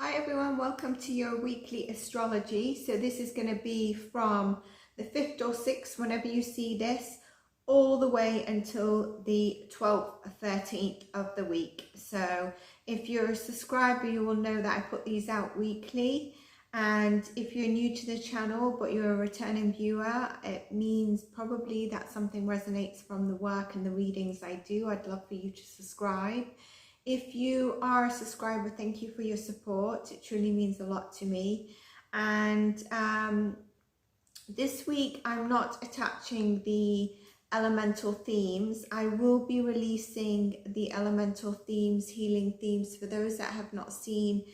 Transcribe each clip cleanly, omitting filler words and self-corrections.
Hi everyone, welcome to your weekly astrology. So this is going to be from the 5th or 6th, whenever you see this, all the way until the 12th or 13th of the week. So if you're a subscriber, you will know that I put these out weekly. And if you're new to the channel, but you're a returning viewer, it means probably that something resonates from the work and the readings I do. I'd love for you to subscribe. If you are a subscriber, thank you for your support. It truly means a lot to me. And this week, I'm not attaching the elemental themes. I will be releasing the elemental themes, healing themes, for those that have not seen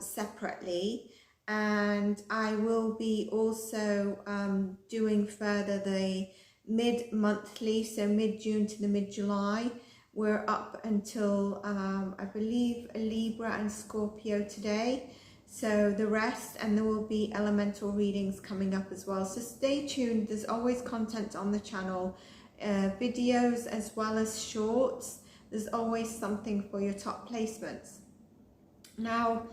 separately. And I will be also doing further the mid-monthly, so mid-June to the mid-July. We're up until, I believe, Libra and Scorpio today. So the rest, and there will be elemental readings coming up as well. So stay tuned. There's always content on the channel, videos as well as shorts. There's always something for your top placements. Now,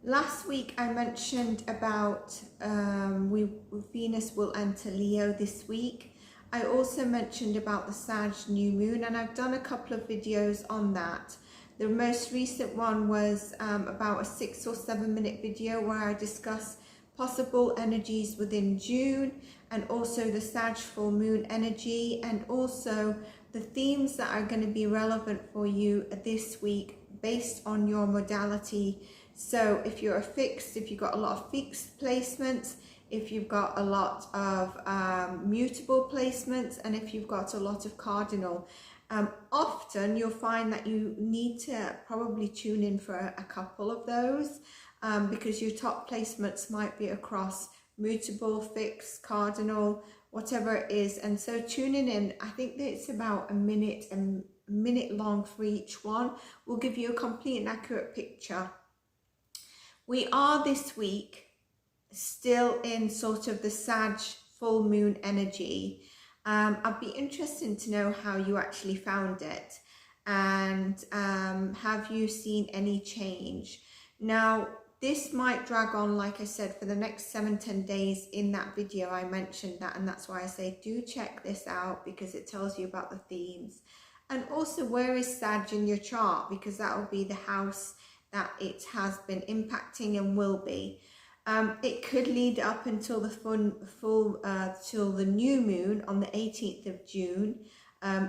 last week I mentioned about Venus will enter Leo this week. I also mentioned about the Sag new moon, and I've done a couple of videos on that. The most recent one was about a 6 or 7 minute video where I discuss possible energies within June, and also the Sag full moon energy, and also the themes that are going to be relevant for you this week based on your modality. So if you're a fixed, if you've got a lot of fixed placements, if you've got a lot of mutable placements, and if you've got a lot of cardinal, often you'll find that you need to probably tune in for a couple of those because your top placements might be across mutable, fixed, cardinal, whatever it is. And so tuning in, I think that it's about a minute long for each one, will give you a complete and accurate picture. We are this week still in sort of the Sag full moon energy. I'd be interested to know how you actually found it, and have you seen any change? Now, this might drag on, like I said, for the next 7-10 days. In that video I mentioned that, and that's why I say do check this out, because it tells you about the themes. And also, where is Sag in your chart, because that will be the house that it has been impacting and will be. It could lead up until the till the new moon on the 18th of June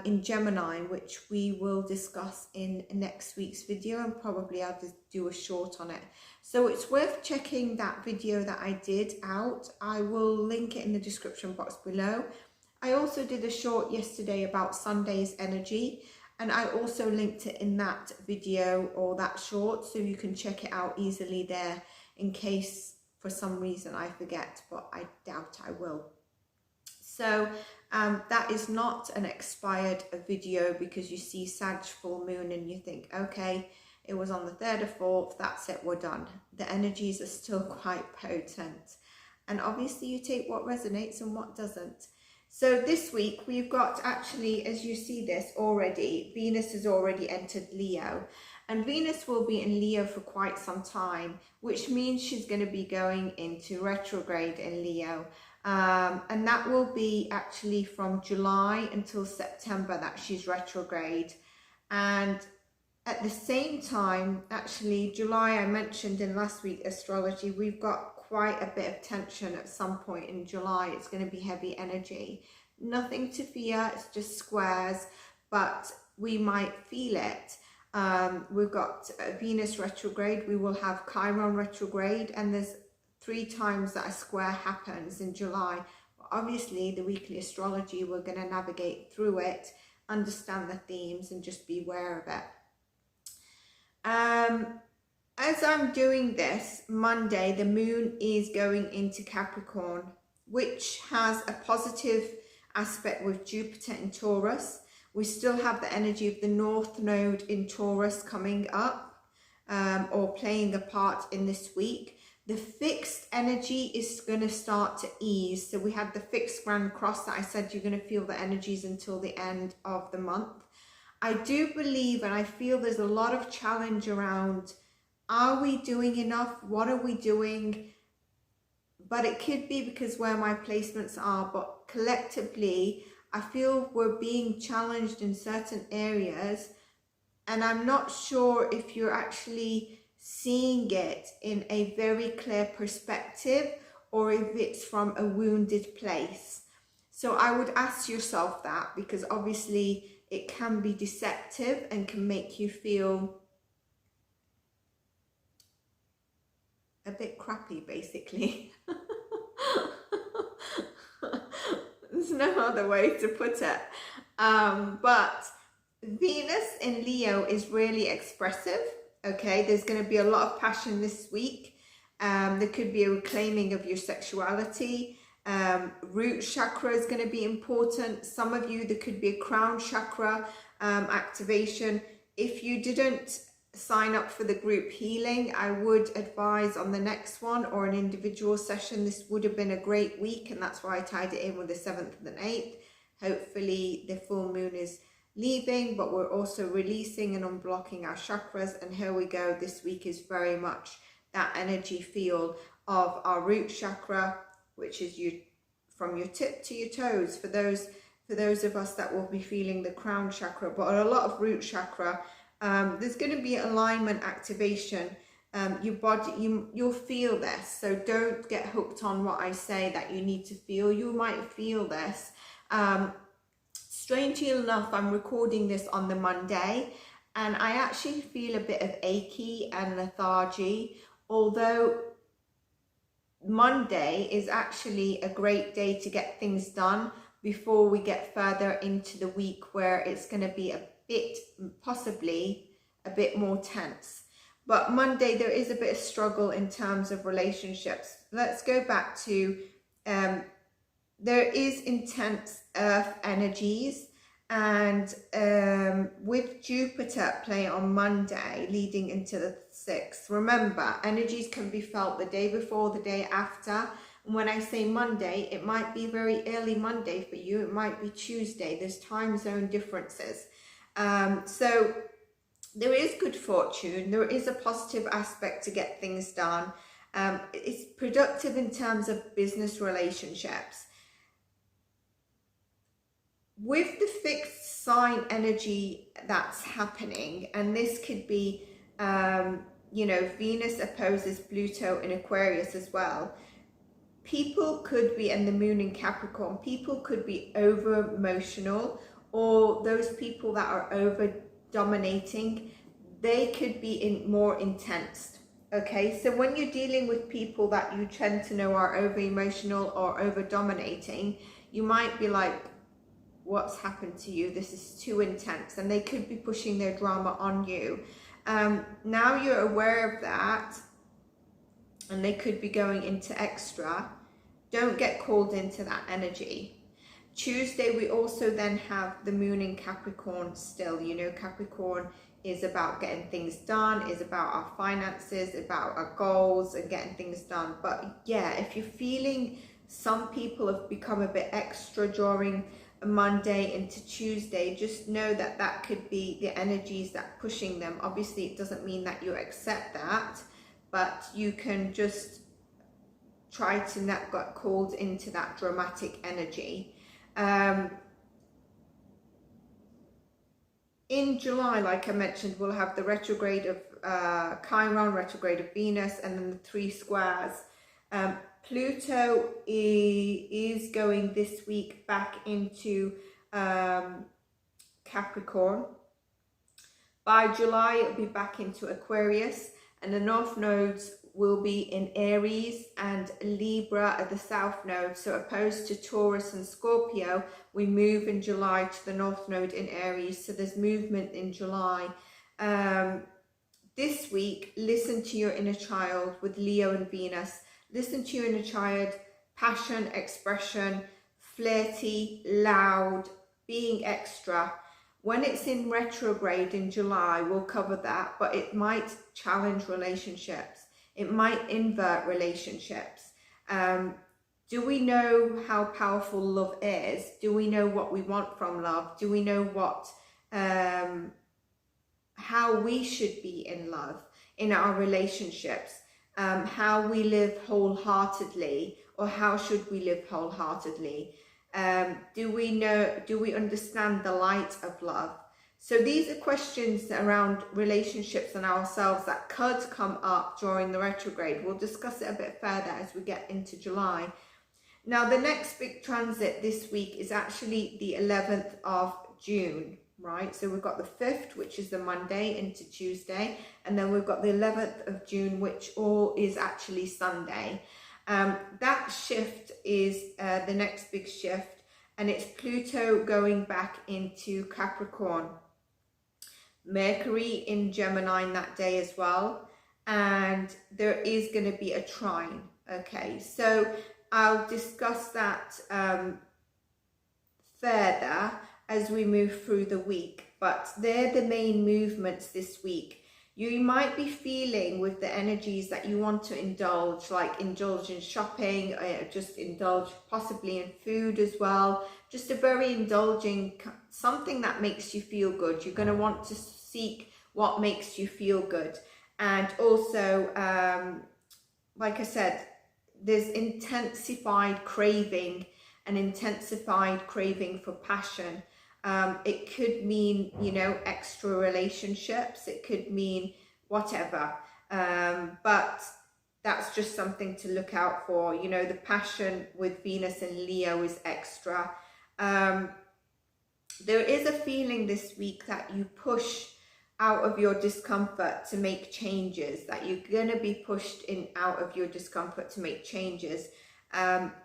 in Gemini, which we will discuss in next week's video, and probably I'll just do a short on it. So it's worth checking that video that I did out. I will link it in the description box below. I also did a short yesterday about Sunday's energy, and I also linked it in that video, or that short, so you can check it out easily there in case for some reason I forget, but I doubt I will. So that is not an expired video, because you see Sag full moon and you think, okay, it was on the 3rd or 4th, that's it, we're done. The energies are still quite potent, and obviously you take what resonates and what doesn't. So this week we've got, actually, as you see this already, Venus has already entered Leo. And Venus will be in Leo for quite some time, which means she's going to be going into retrograde in Leo. And that will be actually from July until September that she's retrograde. And at the same time, actually, July, I mentioned in last week's astrology, we've got quite a bit of tension at some point in July. It's going to be heavy energy. Nothing to fear, it's just squares, but we might feel it. We've got Venus retrograde, we will have Chiron retrograde, and there's 3 times that a square happens in July. But obviously, the weekly astrology, we're going to navigate through it, understand the themes, and just be aware of it. As I'm doing this, Monday, the moon is going into Capricorn, which has a positive aspect with Jupiter in Taurus. We still have the energy of the North Node in Taurus coming up, or playing a part in this week. The fixed energy is going to start to ease. So we had the fixed Grand Cross that I said you're going to feel the energies until the end of the month. I do believe, and I feel there's a lot of challenge around are we doing enough? What are we doing? But it could be because where my placements are, but collectively, I feel we're being challenged in certain areas, and I'm not sure if you're actually seeing it in a very clear perspective or if it's from a wounded place. So I would ask yourself that, because obviously it can be deceptive and can make you feel a bit crappy, basically. There's no other way to put it. But Venus in Leo is really expressive. Okay, there's going to be a lot of passion this week. There could be a reclaiming of your sexuality. Root chakra is going to be important. Some of you, there could be a crown chakra activation. If you didn't sign up for the group healing, I would advise on the next one or an individual session. This would have been a great week, and that's why I tied it in with the 7th and the 8th. Hopefully the full moon is leaving, but we're also releasing and unblocking our chakras, and here we go. This week is very much that energy field of our root chakra, which is from your tip to your toes, for those of us that will be feeling the crown chakra, but a lot of root chakra. There's going to be alignment activation. Your body, you'll feel this, so don't get hooked on what I say that you need to feel. You might feel this. Strangely enough, I'm recording this on the Monday, and I actually feel a bit of achy and lethargy, although Monday is actually a great day to get things done before we get further into the week, where it's going to be a bit, possibly a bit more tense. But Monday, there is a bit of struggle in terms of relationships. Let's go back to there is intense earth energies, and with Jupiter playing on Monday leading into the 6th, remember, energies can be felt the day before, the day after. And when I say Monday, it might be very early Monday for you, it might be Tuesday. There's time zone differences. So there is good fortune, there is a positive aspect to get things done. It's productive in terms of business relationships. With the fixed sign energy that's happening, and this could be, you know, Venus opposes Pluto in Aquarius as well. People could be, and the moon in Capricorn, people could be over emotional, or those people that are over dominating, they could be more intense. Okay, so when you're dealing with people that you tend to know are over emotional or over dominating, you might be like, what's happened to you? This is too intense, and they could be pushing their drama on you. Now you're aware of that, and they could be going into extra. Don't get called into that energy. Tuesday, we also then have the moon in Capricorn still. You know, Capricorn is about getting things done, is about our finances, about our goals and getting things done. But yeah, if you're feeling some people have become a bit extra during Monday into Tuesday, just know that that could be the energies that pushing them. Obviously, it doesn't mean that you accept that, but you can just try to not get called into that dramatic energy. In July, like I mentioned, we'll have the retrograde of Chiron, retrograde of Venus, and then the 3 squares. Pluto is going this week back into Capricorn. By July, it'll be back into Aquarius, and the north nodes will be in Aries, and Libra at the south node. So opposed to Taurus and Scorpio, we move in July to the north node in Aries. So there's movement in July. This week, listen to your inner child with Leo and Venus. Listen to your inner child, passion, expression, flirty, loud, being extra. When it's in retrograde in July, we'll cover that, but it might challenge relationships. It might invert relationships. Do we know how powerful love is? Do we know what we want from love? Do we know what, how we should be in love? in our relationships, how we live wholeheartedly, or how should we live wholeheartedly? Do we understand the light of love? So these are questions around relationships and ourselves that could come up during the retrograde. We'll discuss it a bit further as we get into July. Now, the next big transit this week is actually the 11th of June, right? So we've got the 5th, which is the Monday, into Tuesday, and then we've got the 11th of June, which all is actually Sunday. That shift is the next big shift, and it's Pluto going back into Capricorn, Mercury in Gemini that day as well, and there is going to be a trine. Okay, so I'll discuss that further as we move through the week, but they're the main movements this week. You might be feeling with the energies that you want to indulge, like indulge in shopping, just indulge possibly in food as well, just a very indulging, something that makes you feel good. You're going to want to seek what makes you feel good. And also, like I said, there's intensified craving, an intensified craving for passion. It could mean, you know, extra relationships. It could mean whatever. But that's just something to look out for. You know, the passion with Venus and Leo is extra. There is a feeling this week that you push out of your discomfort to make changes, that you're going to be pushed in out of your discomfort to make changes.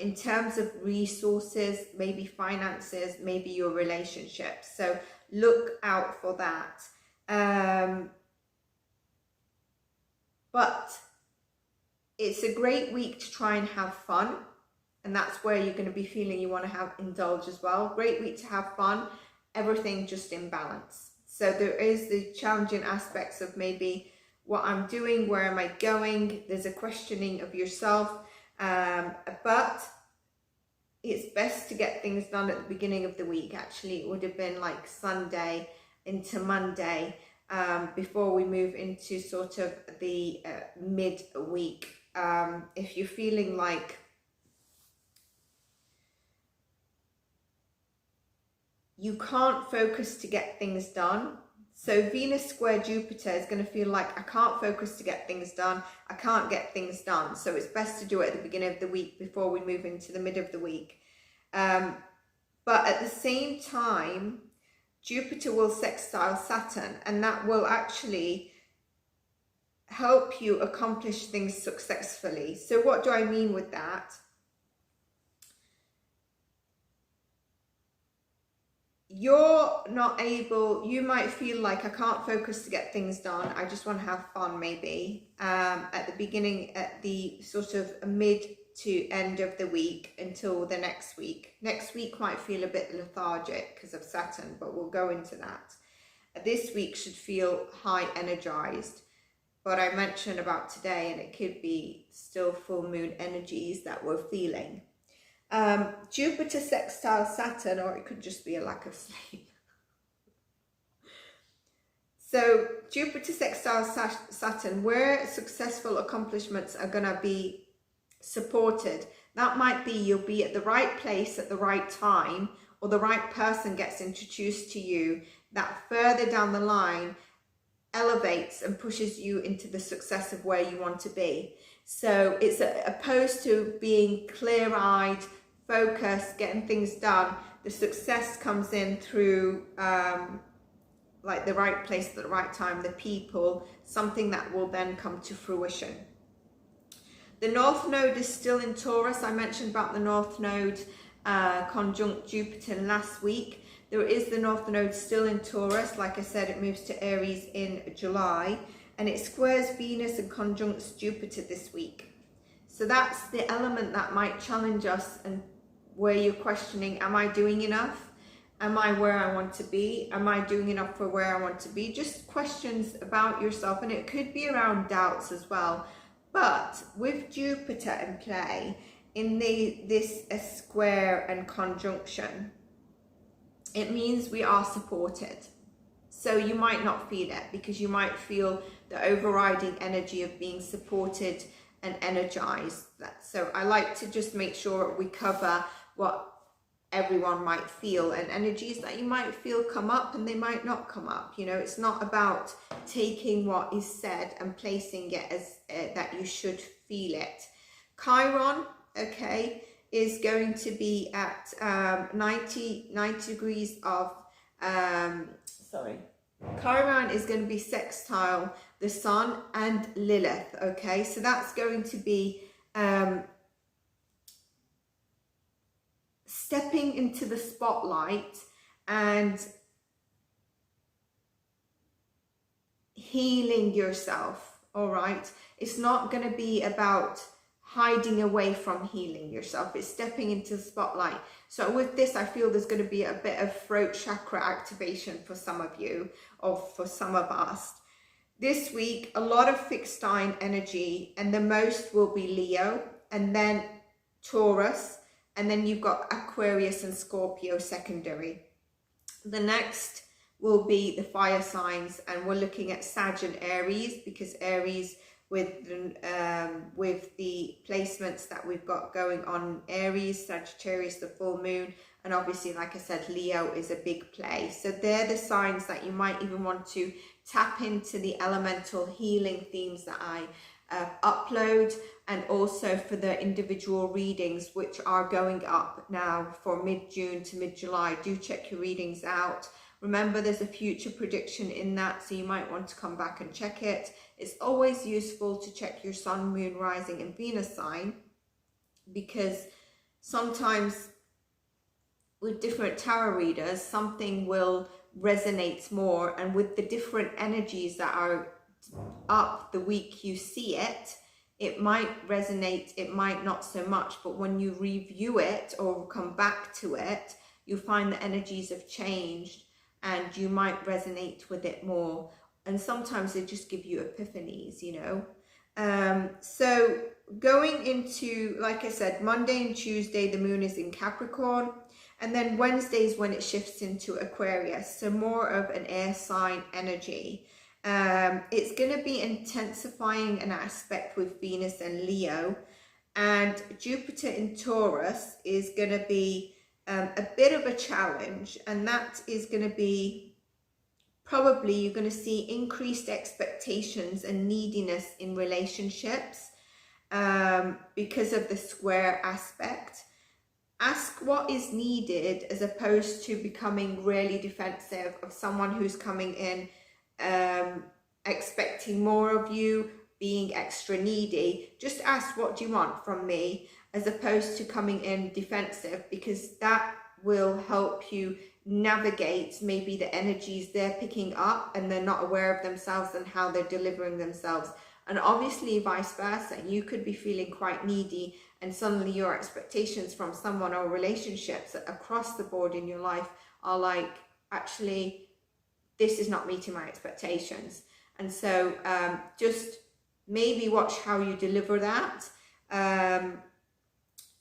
In terms of resources, maybe finances, maybe your relationships. So look out for that. But it's a great week to try and have fun. And that's where you're going to be feeling you want to indulge as well. Great week to have fun. Everything just in balance. So there is the challenging aspects of maybe what I'm doing, where am I going? There's a questioning of yourself. But it's best to get things done at the beginning of the week. Actually, it would have been like Sunday into Monday, before we move into sort of the mid-week. If you're feeling like you can't focus to get things done, so Venus square Jupiter is going to feel like I can't focus to get things done. I can't get things done. So it's best to do it at the beginning of the week before we move into the mid of the week. But at the same time, Jupiter will sextile Saturn, and that will actually help you accomplish things successfully. So what do I mean with that? You're not able, you might feel like I can't focus to get things done. I just want to have fun maybe at the beginning, at the sort of mid to end of the week until the next week. Next week might feel a bit lethargic because of Saturn, but we'll go into that. This week should feel high energized. But I mentioned about today, and it could be still full moon energies that we're feeling. Jupiter sextile Saturn, or it could just be a lack of sleep. So Jupiter sextile Saturn, where successful accomplishments are going to be supported. That might be you'll be at the right place at the right time, or the right person gets introduced to you that further down the line elevates and pushes you into the success of where you want to be. So it's opposed to being clear-eyed, focused, getting things done. The success comes in through like the right place at the right time, the people, something that will then come to fruition. The North Node is still in Taurus. I mentioned about the North Node conjunct Jupiter last week. There is the North Node still in Taurus. Like I said, it moves to Aries in July, and it squares Venus and conjuncts Jupiter this week. So that's the element that might challenge us, and where you're questioning, am I doing enough? Am I where I want to be? Am I doing enough for where I want to be? Just questions about yourself, and it could be around doubts as well. But with Jupiter in play in this square and conjunction, it means we are supported. So you might not feel it because you might feel the overriding energy of being supported and energized. So I like to just make sure we cover what everyone might feel, and energies that you might feel come up and they might not come up. You know, it's not about taking what is said and placing it as that you should feel it. Chiron, okay, is going to be at 90 degrees of Chiron is going to be sextile the Sun and Lilith, okay? So that's going to be stepping into the spotlight and healing yourself, all right? It's not going to be about hiding away from healing yourself. It's stepping into the spotlight. So with this, I feel there's going to be a bit of throat chakra activation for some of you, or for some of us. This week, a lot of fixed sign energy, and the most will be Leo, and then Taurus, and then you've got Aquarius and Scorpio secondary. The next will be the fire signs, and we're looking at Sag and Aries, because Aries, with the placements that we've got going on, Aries, Sagittarius, the full moon, and obviously, like I said, Leo is a big play. So they're the signs that you might even want to tap into the elemental healing themes that I upload, and also for the individual readings, which are going up now for mid-June to mid-July. Do check your readings out. Remember, there's a future prediction in that, so you might want to come back and check it. It's always useful to check your sun, moon, rising, and Venus sign, because sometimes with different tarot readers, something will resonate more, and with the different energies that are up the week you see it, it might resonate, it might not so much, but when you review it or come back to it, you'll find the energies have changed and you might resonate with it more. And sometimes they just give you epiphanies, you know. So going into, like I said, Monday and Tuesday, the moon is in Capricorn, and then Wednesday is when it shifts into Aquarius, so more of an air sign energy. It's going to be intensifying an aspect with Venus and Leo, and Jupiter in Taurus is going to be a bit of a challenge, and that is going to be probably, you're going to see increased expectations and neediness in relationships because of the square aspect. Ask what is needed, as opposed to becoming really defensive of someone who's coming in expecting more of you, being extra needy. Just ask, what do you want from me, as opposed to coming in defensive, because that will help you navigate maybe the energies they're picking up and they're not aware of themselves and how they're delivering themselves. And obviously vice versa, you could be feeling quite needy, and suddenly your expectations from someone or relationships across the board in your life are like, actually, this is not meeting my expectations. And so just maybe watch how you deliver that.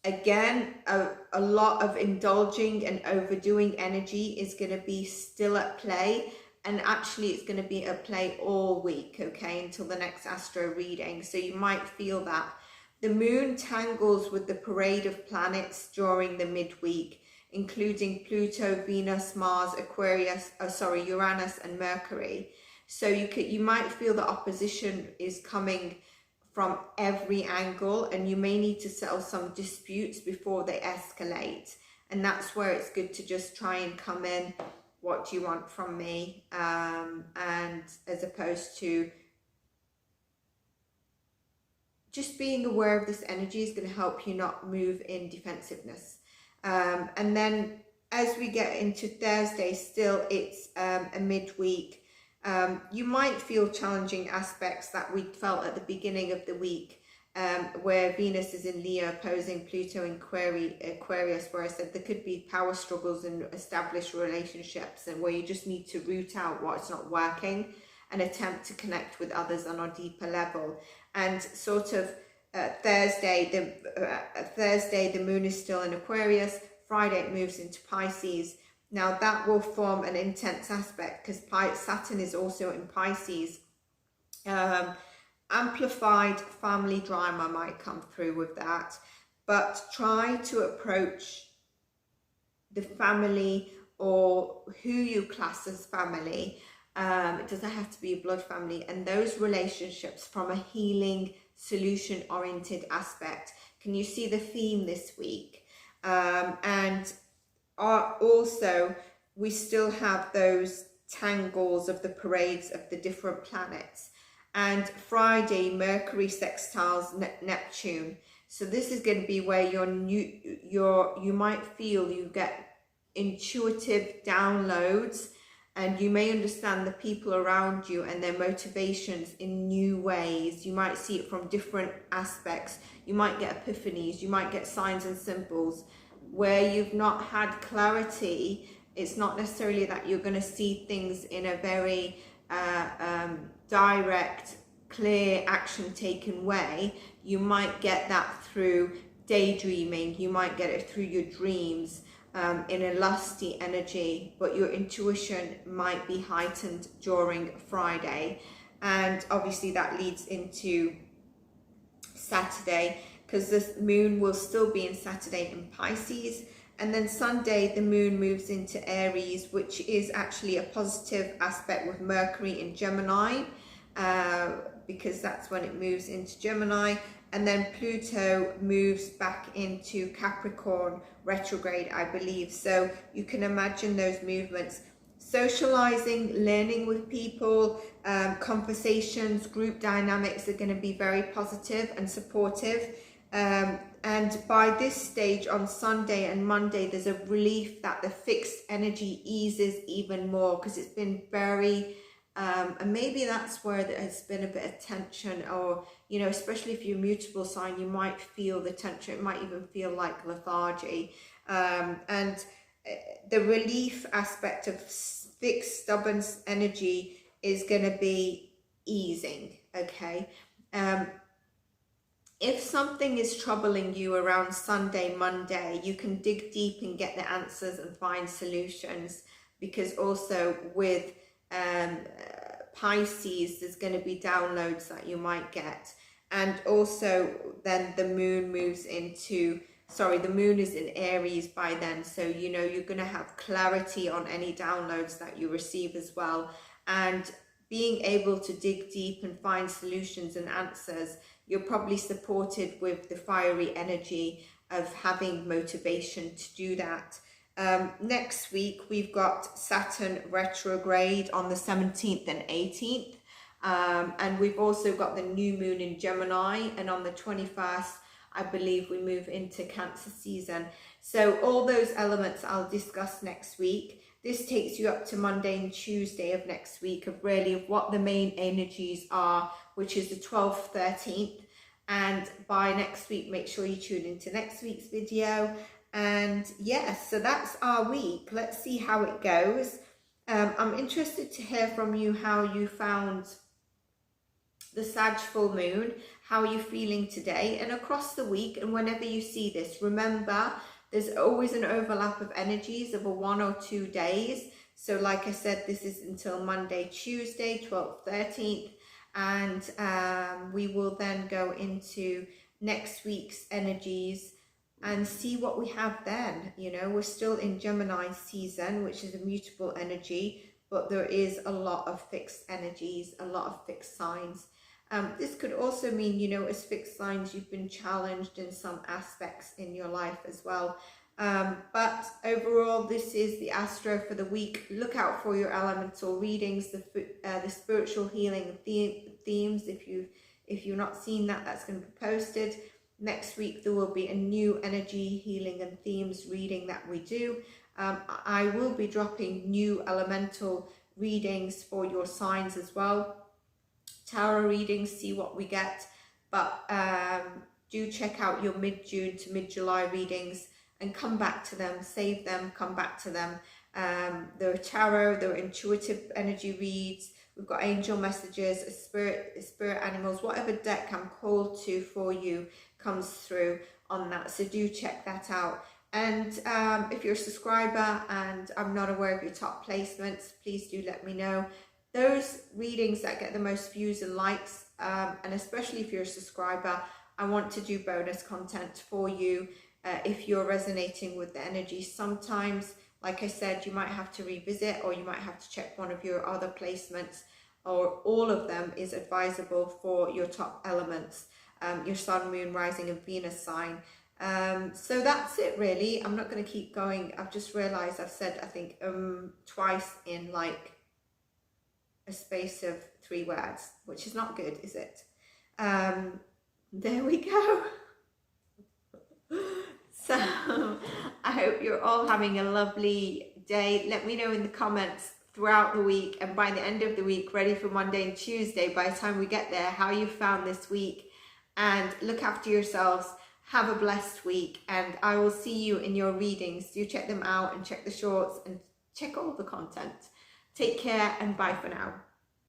Again, a lot of indulging and overdoing energy is going to be still at play. And actually, it's going to be at play all week, okay, until the next astro reading. So you might feel that. The moon tangles with the parade of planets during the midweek, including Pluto, Venus, Mars, Aquarius, Uranus and Mercury. So you might feel the opposition is coming from every angle, and you may need to settle some disputes before they escalate. And that's where it's good to just try and come in, what do you want from me? And as opposed to just being aware of this energy is going to help you not move in defensiveness. And then as we get into Thursday, still it's a midweek. You might feel challenging aspects that we felt at the beginning of the week, where Venus is in Leo opposing Pluto in Aquarius, where I said there could be power struggles in established relationships, and where you just need to root out what's not working and attempt to connect with others on a deeper level. And sort of Thursday, the moon is still in Aquarius. Friday it moves into Pisces, Now that will form an intense aspect because Saturn is also in Pisces. Amplified family drama might come through with that, but try to approach the family or who you class as family. It doesn't have to be a blood family, and those relationships from a healing, solution-oriented aspect. Can you see the theme this week? And also, we still have those tangles of the parades of the different planets. And Friday, Mercury sextiles Neptune. So this is going to be where you might feel you get intuitive downloads, and you may understand the people around you and their motivations in new ways. You might see it from different aspects. You might get epiphanies. You might get signs and symbols where you've not had clarity. It's not necessarily that you're going to see things in a very direct, clear, action taken way. You might get that through daydreaming. You might get it through your dreams, in a lusty energy, but your intuition might be heightened during Friday. And obviously that leads into Saturday, because this moon will still be in Saturday in Pisces. And then Sunday, the moon moves into Aries, which is actually a positive aspect with Mercury in Gemini, because that's when it moves into Gemini. And then Pluto moves back into Capricorn retrograde, I believe. So you can imagine those movements. Socializing, learning with people, conversations, group dynamics are going to be very positive and supportive. And by this stage on Sunday and Monday, there's a relief that the fixed energy eases even more, because it's been very, and maybe that's where there has been a bit of tension, or, you know, especially if you're a mutable sign, you might feel the tension. It might even feel like lethargy. And the relief aspect of fixed, stubborn energy is going to be easing, okay? If something is troubling you around Sunday, Monday, you can dig deep and get the answers and find solutions, because also with Pisces, there's going to be downloads that you might get. And also then the moon moves into, the moon is in Aries by then. So, you know, you're going to have clarity on any downloads that you receive as well. And being able to dig deep and find solutions and answers, you're probably supported with the fiery energy of having motivation to do that. Next week, we've got Saturn retrograde on the 17th and 18th. And we've also got the new moon in Gemini. And on the 21st, I believe we move into Cancer season. So all those elements I'll discuss next week. This takes you up to Monday and Tuesday of next week of what the main energies are, which is the 12th, 13th. And by next week, make sure you tune into next week's video. And yes, so that's our week. Let's see how it goes. I'm interested to hear from you how you found the Sag full moon. How are you feeling today and across the week? And whenever you see this, remember, there's always an overlap of energies of 1 or 2 days. So like I said, this is until Monday, Tuesday, 12th, 13th. And we will then go into next week's energies and see what we have then. You know, we're still in Gemini season, which is a mutable energy, but there is a lot of fixed energies, a lot of fixed signs. This could also mean, you know, as fixed signs, you've been challenged in some aspects in your life as well. But overall, this is the Astro for the week. Look out for your elemental readings, the spiritual healing themes. If you've not seen that, that's going to be posted. Next week, there will be a new energy healing and themes reading that we do. I will be dropping new elemental readings for your signs as well. Tarot readings, see what we get. But do check out your mid-June to mid-July readings and come back to them, save them, come back to them. There are tarot, there are intuitive energy reads. We've got angel messages, spirit animals, whatever deck I'm called to for you comes through on that. So do check that out. And if you're a subscriber and I'm not aware of your top placements, please do let me know. Those readings that get the most views and likes, and especially if you're a subscriber, I want to do bonus content for you if you're resonating with the energy. Sometimes, like I said, you might have to revisit, or you might have to check one of your other placements, or all of them is advisable for your top elements, your sun, moon, rising and Venus sign. So that's it really. I'm not going to keep going. I've just realized I've said, I think, twice in like a space of 3 words, which is not good, is it? There we go. So I hope you're all having a lovely day. Let me know in the comments throughout the week, and by the end of the week, ready for Monday and Tuesday, by the time we get there, how you found this week. And look after yourselves. Have a blessed week, and I will see you in your readings. Do check them out and check the shorts and check all the content. Take care and bye for now.